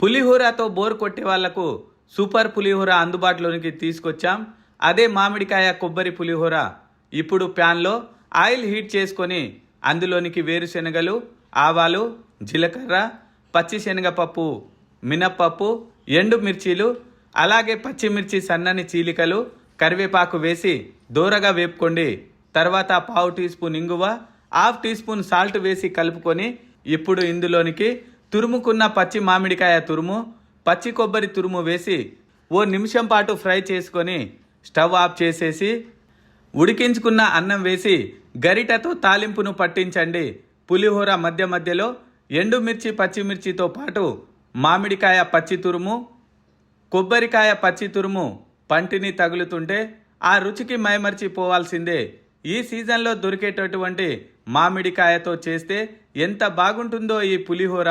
పులిహోరతో bore కొట్టే వాళ్లకు super పులిహోర అందుబాటులోనికి తీసుకొచ్చాం. అదే మామిడికాయ కొబ్బరి పులిహోర. ఇప్పుడు ప్యాన్లో ఆయిల్ హీట్ చేసుకొని అందులోనికి వేరుశెనగలు, ఆవాలు, జీలకర్ర, పచ్చిశనగపప్పు, మినప్పప్పు, ఎండు మిర్చీలు, అలాగే పచ్చిమిర్చి సన్నని చీలికలు, కరివేపాకు వేసి దోరగా వేపుకోండి. తర్వాత పావు టీ స్పూన్ ఇంగువ, హాఫ్ టీ స్పూన్ సాల్ట్ వేసి కలుపుకొని ఇప్పుడు ఇందులోనికి తురుముకున్న పచ్చి మామిడికాయ తురుము, పచ్చి కొబ్బరి తురుము వేసి ఓ నిమిషం పాటు ఫ్రై చేసుకొని స్టవ్ ఆఫ్ చేసేసి ఉడికించుకున్న అన్నం వేసి గరిటతో తాలింపును పట్టించండి. పులిహోర మధ్య మధ్యలో ఎండుమిర్చి పచ్చిమిర్చితో పాటు మామిడికాయ పచ్చి తురుము, కొబ్బరికాయ పచ్చి తురుము పంటిని తగులుతుంటే ఆ రుచికి మైమర్చిపోవాల్సిందే. ఈ సీజన్లో దొరికేటటువంటి మామిడికాయతో చేస్తే ఎంత బాగుంటుందో ఈ పులిహోర.